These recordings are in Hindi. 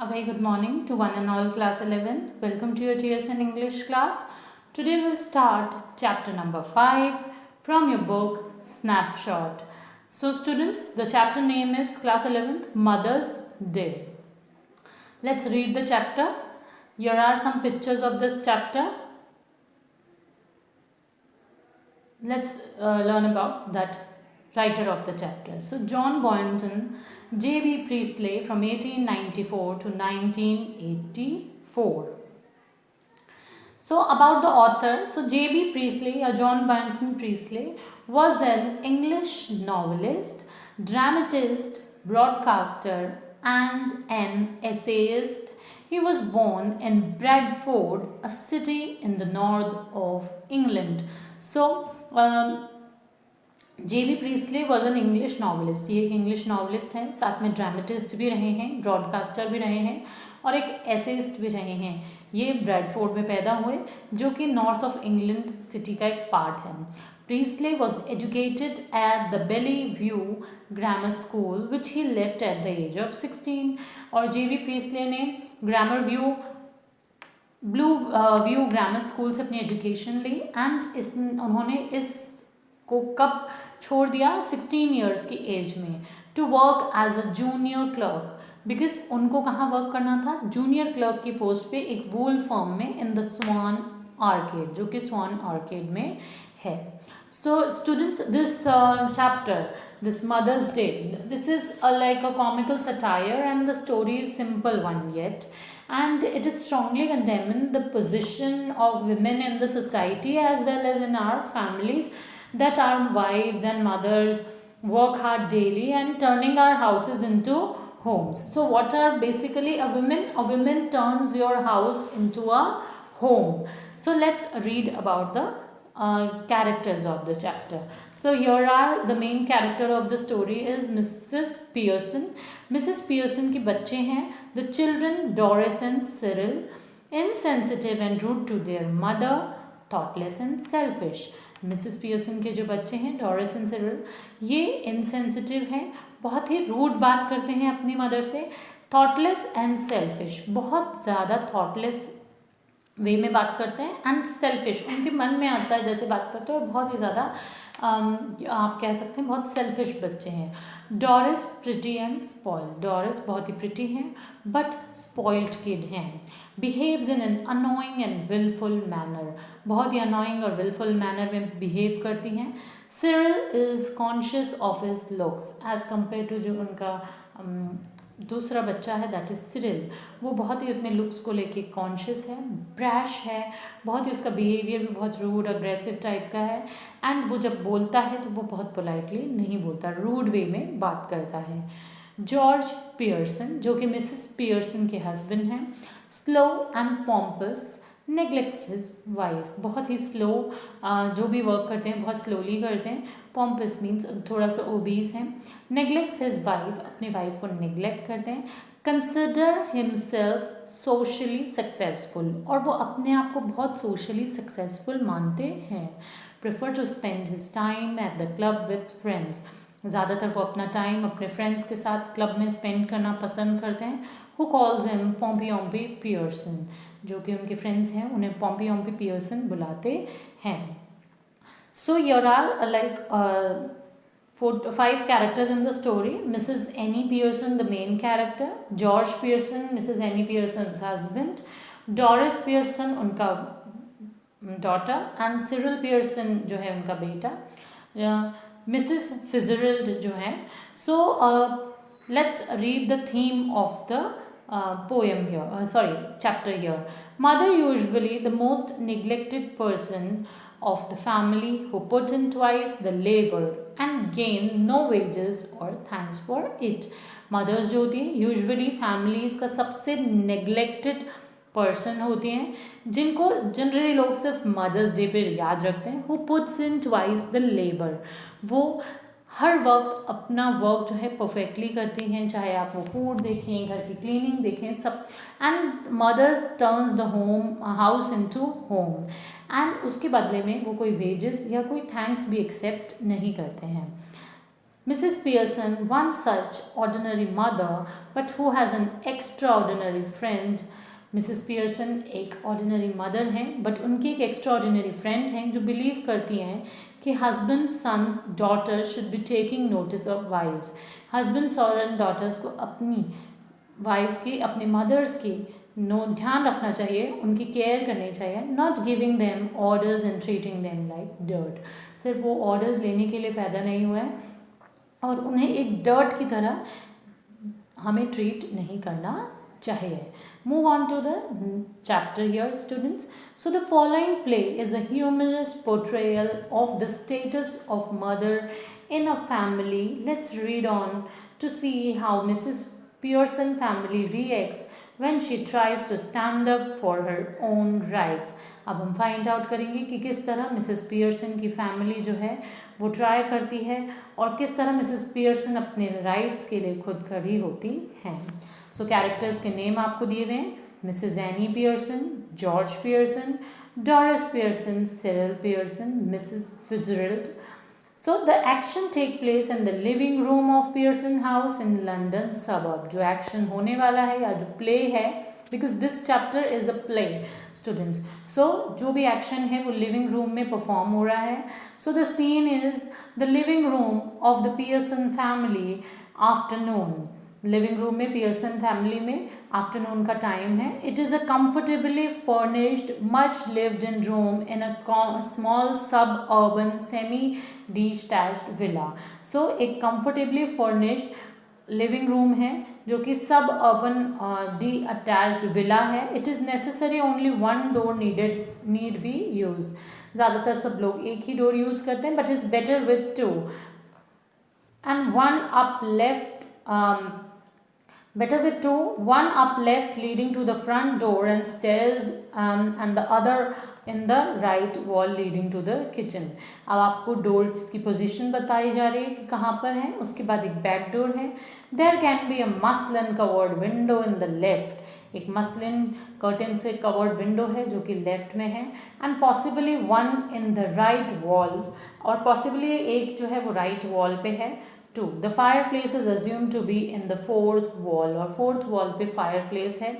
A very good morning to one and all class 11th. Welcome to your TSN English class. Today we'll start chapter number 5 from your book Snapshot. So students, the chapter name is class 11th Mother's Day. Let's read the chapter. Here are some pictures of this chapter. Let's learn about that writer of the chapter. So John Boynton J.B. Priestley from 1894 to 1984. So about the author, so J.B. Priestley or John Boynton Priestley was an English novelist, dramatist, broadcaster and an essayist. He was born in Bradford, a city in the north of England. So J.B. Priestley was an English novelist. ये एक इंग्लिश नॉवलिस्ट हैं, साथ में ड्रामेटिस्ट भी रहे हैं, ब्रॉडकास्टर भी रहे हैं और एक एसेइस्ट भी रहे हैं. ये ब्रैडफोर्ड में पैदा हुए जो कि नॉर्थ ऑफ इंग्लैंड सिटी का एक पार्ट है. Priestley was educated at the Belle Vue grammar school which he left at the age of 16. और J.B. प्रीस्ले ने grammar view blue view grammar school से अपनी एजुकेशन ली एंड उन्होंने इस को कब छोड़ दिया 16 ईयर्स की एज में to work as a junior clerk. Because उनको कहाँ वर्क करना था, जूनियर क्लर्क की पोस्ट पे एक वूल फर्म में इन द स्वान आर्केड, जो कि स्वान आर्केड में है. So students, this chapter, this Mother's Day, this is like a comical satire and the story is simple one yet, and it is strongly condemning the position of women in the society as well as in our families, that our wives and mothers work hard daily and turning our houses into homes. So what are basically a woman? A woman turns your house into a home. So let's read about the characters of the chapter. So here are the main character of the story is Mrs. Pearson. Mrs. Pearson के बच्चे हैं the children Doris and Cyril, insensitive and rude to their mother, thoughtless and selfish. Mrs Pearson के जो बच्चे हैं डॉरिस एंड सिरिल, ये इनसेंसिटिव हैं, बहुत ही रूड बात करते हैं अपनी मदर से, थॉटलेस एंड सेल्फिश, बहुत ज़्यादा थॉटलेस वे में बात करते हैं एंड सेल्फिश, उनके मन में आता है जैसे बात करते हैं और बहुत ही ज़्यादा आप कह सकते हैं बहुत सेल्फिश बच्चे हैं. Doris pretty and spoiled, Doris बहुत ही प्रिटी हैं बट स्पॉइल्ड किड हैं. Behaves in an annoying and wilful manner, बहुत ही अनोइंग और विलफुल मैनर में बिहेव करती हैं. Cyril is conscious of his looks as compare to जो उनका दूसरा बच्चा है दैट इज़ सिरिल, वो बहुत ही अपने लुक्स को लेके कॉन्शियस है, ब्रैश है, बहुत ही उसका बिहेवियर भी बहुत रूड अग्रेसिव टाइप का है एंड वो जब बोलता है तो वो बहुत पोलाइटली नहीं बोलता, रूड वे में बात करता है. जॉर्ज पियर्सन जो कि मिसेस पियर्सन के हस्बैंड हैं, slow and pompous, neglects his wife, बहुत ही स्लो, जो भी वर्क करते हैं बहुत स्लोली करते हैं. पॉम्पस मीन्स थोड़ा सा ओबीस हैं. नेग्लेक्ट्स हिज वाइफ, अपनी वाइफ को नेग्लेक्ट करते हैं. कंसिडर हिमसेल्फ सोशली सक्सेसफुल, और वो अपने आप को बहुत सोशली सक्सेसफुल मानते हैं. Prefer to spend his time at the club with friends, ज़्यादातर वो अपना टाइम अपने फ्रेंड्स के साथ क्लब में स्पेंड करना पसंद करते हैं. हु कॉल्स हिम पोम्पियोम्पी पियर्सन, जो कि उनके फ्रेंड्स हैं उन्हें पोम्पियोम्पी पियर्सन बुलाते हैं. So here are like 5 characters in the story. Mrs. Annie Pearson, the main character. George Pearson, Mrs. Annie Pearson's husband. Doris Pearson, उनका daughter. And Cyril Pearson, जो है उनका बेटा. Mrs. Fitzgerald जो है. So let's read the theme of the poem here. Chapter here. Mother usually the most neglected person of the family who put in twice the labor and gain no wages or thanks for it. Mothers जो होती हैं यूजुअली फैमिलीज़ का सबसे नेग्लेक्टेड पर्सन होती हैं, जिनको जनरली लोग सिर्फ मदर्स डे पे याद रखते हैं. Who puts in twice the labour, वो हर वक्त अपना वर्क जो है परफेक्टली करती हैं, चाहे आप वो फूड देखें, घर की क्लीनिंग देखें, सब. And mothers turns the home house into home, and उसके बदले में वो कोई वेजेस या कोई थैंक्स भी एक्सेप्ट नहीं करते हैं. Mrs. Pearson, one such ordinary mother, but who has an extraordinary friend. Mrs Pearson एक ऑर्डिनरी मदर हैं बट उनकी एक एक्स्ट्रा ऑर्डिनरी फ्रेंड हैं जो बिलीव करती हैं कि husband sons daughter should be taking notice of wives. Husbands और डॉटर्स को अपनी वाइफ्स की, अपने मदर्स की ध्यान रखना चाहिए, उनकी केयर करनी चाहिए. Not giving them orders and treating them like dirt. सिर्फ वो ऑर्डर्स लेने के लिए पैदा नहीं हुआ है और उन्हें एक डर्ट की तरह हमें ट्रीट नहीं करना चाहिए. Move on to the chapter here, students. So the following play is a humorous portrayal of the status of mother in a family. Let's read on to see how Mrs. Pearson family reacts when she tries to stand up for her own rights. अब हम फाइंड आउट करेंगे कि किस तरह मिसेस पियर्सन की फैमिली जो है वो ट्राई करती है और किस तरह मिसेस पियर्सन अपने राइट्स के लिए खुद खड़ी होती हैं. सो कैरेक्टर्स के नेम आपको दिए हुए हैं. Mrs Annie Pearson, George Pearson, Doris Pearson, Cyril Pearson, Mrs Fitzgerald. So the action take place in the living room of Pearson House in London suburb. जो action होने वाला है या जो play है, because this chapter is a play, students. So जो भी action है वो living room में perform हो रहा है. So the scene is the living room of the Pearson family afternoon. Living room में पियर्सन फैमिली में आफ्टरनून का टाइम है. It is a comfortably furnished much lived in room in a small सब अर्बन सेमी डिटैच्ड विला. सो एक कंफर्टेबली फर्निश्ड लिविंग रूम है जो कि सब अर्बन डी अटैच्ड विला है. It is necessary only one door need be use. ज़्यादातर सब लोग एक ही डोर यूज़ करते हैं but is better with to and one up left. Better with two, one up left leading to the front door and stairs and the other in the right wall leading to the kitchen. अब आपको डोर्स की पोजीशन बताई जा रही है कि कहाँ पर है. उसके बाद एक बैक डोर है. There can be a muslin covered window in the left. एक मसलिन कर्टन से कवर्ड विंडो है जो कि लेफ्ट में है. And possibly one in the right wall, और पॉसिबली एक जो है वो राइट वॉल पे है. 2. The fireplace is assumed to be in the fourth wall, और fourth wall पे fireplace है.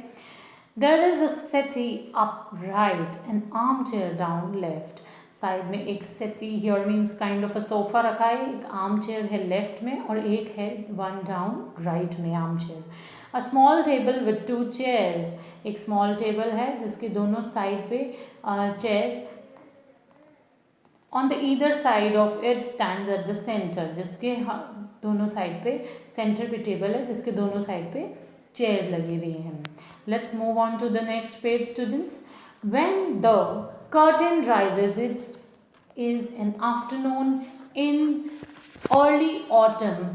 There is a settee up right and armchair down left. Side में एक settee here means kind of a sofa रखा है. एक armchair है लेफ्ट में और एक है one down राइट में armchair. A small table with 2 chairs. एक small table है जिसके दोनों साइड पे chairs. On the either side of it stands at the center. जिसके दोनों साइड पे सेंटर पे टेबल है जिसके दोनों साइड पे चेयर्स लगी हुई हैं. Let's move on to the next page, students. When the curtain rises it is an afternoon in early autumn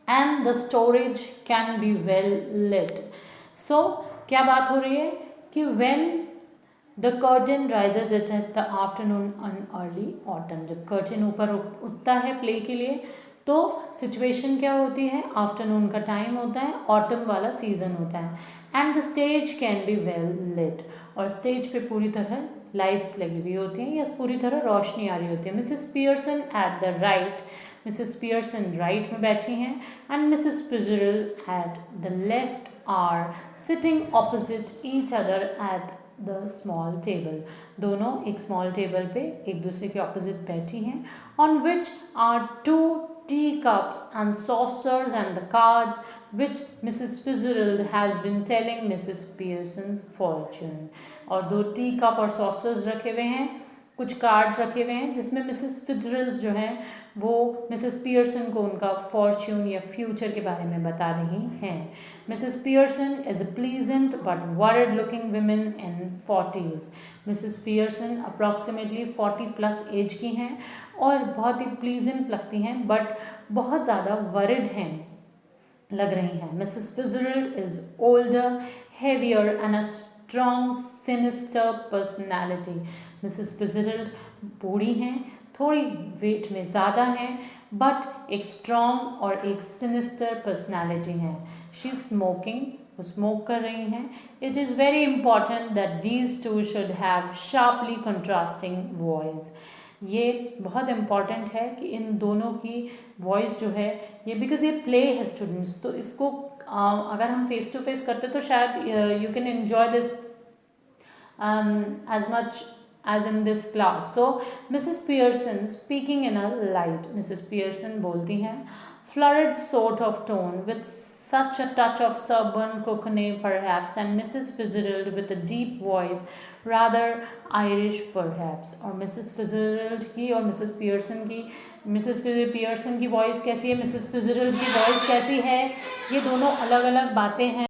and the storage can be well lit. So क्या बात हो रही है कि when the curtain rises it at the afternoon on early autumn. जब कर्टन ऊपर उठता है प्ले के लिए तो सिचुएशन क्या होती है, आफ्टरनून का टाइम होता है, ऑटम वाला सीजन होता है. And the stage can be well lit, और स्टेज पे पूरी तरह लाइट्स लगी हुई होती हैं या पूरी तरह रोशनी आ रही होती है. Mrs Pearson at the right, Mrs Pearson right में बैठी हैं and Mrs Fitzgerald at the left are sitting opposite each other at the small table. दोनों एक स्मॉल टेबल पे एक दूसरे के ऑपोजिट बैठी हैं. On which are 2 teacups and saucers and the cards which Mrs. Fitzgerald has been telling Mrs. Pearson's fortune. और 2 टी कप और सॉसर्स रखे हुए हैं, कुछ कार्ड्स रखे हुए हैं जिसमें मिसेस फिट्जजेराल्ड जो हैं वो मिसेस पियर्सन को उनका फॉर्च्यून या फ्यूचर के बारे में बता रही हैं. Mrs Pearson is a pleasant but worried looking woman in 40s. Mrs Pearson approximately 40+ age की हैं और बहुत ही प्लीजेंट लगती हैं बट बहुत ज़्यादा वरिड हैं लग रही हैं. Mrs Fitzgerald is older, heavier and a strong sinister personality. Mrs Fitzgerald बूढ़ी हैं, थोड़ी वेट में ज़्यादा हैं बट एक स्ट्रॉन्ग और एक सिनिस्टर पर्सनैलिटी हैं. शी स्मोकिंग, वो स्मोक कर रही हैं. It is very important that these two should have sharply contrasting voice. ये बहुत इम्पॉर्टेंट है कि इन दोनों की वॉइस जो है ये, बिकॉज ये प्ले है स्टूडेंट्स, तो इसको अगर हम फेस टू फेस करते तो शायद you can enjoy this as much as in this class. So Mrs. Pearson speaking in a light, Mrs. Pearson बोलती हैं, florid sort of tone with such a touch of Sorbonne cockney perhaps, and Mrs. Fitzgerald with a deep voice rather Irish perhaps. और Mrs. Fitzgerald की और Mrs. Pearson की, Mrs. Pearson की वॉइस कैसी है, Mrs. Fitzgerald की वॉइस कैसी है, ये दोनों अलग अलग बातें हैं।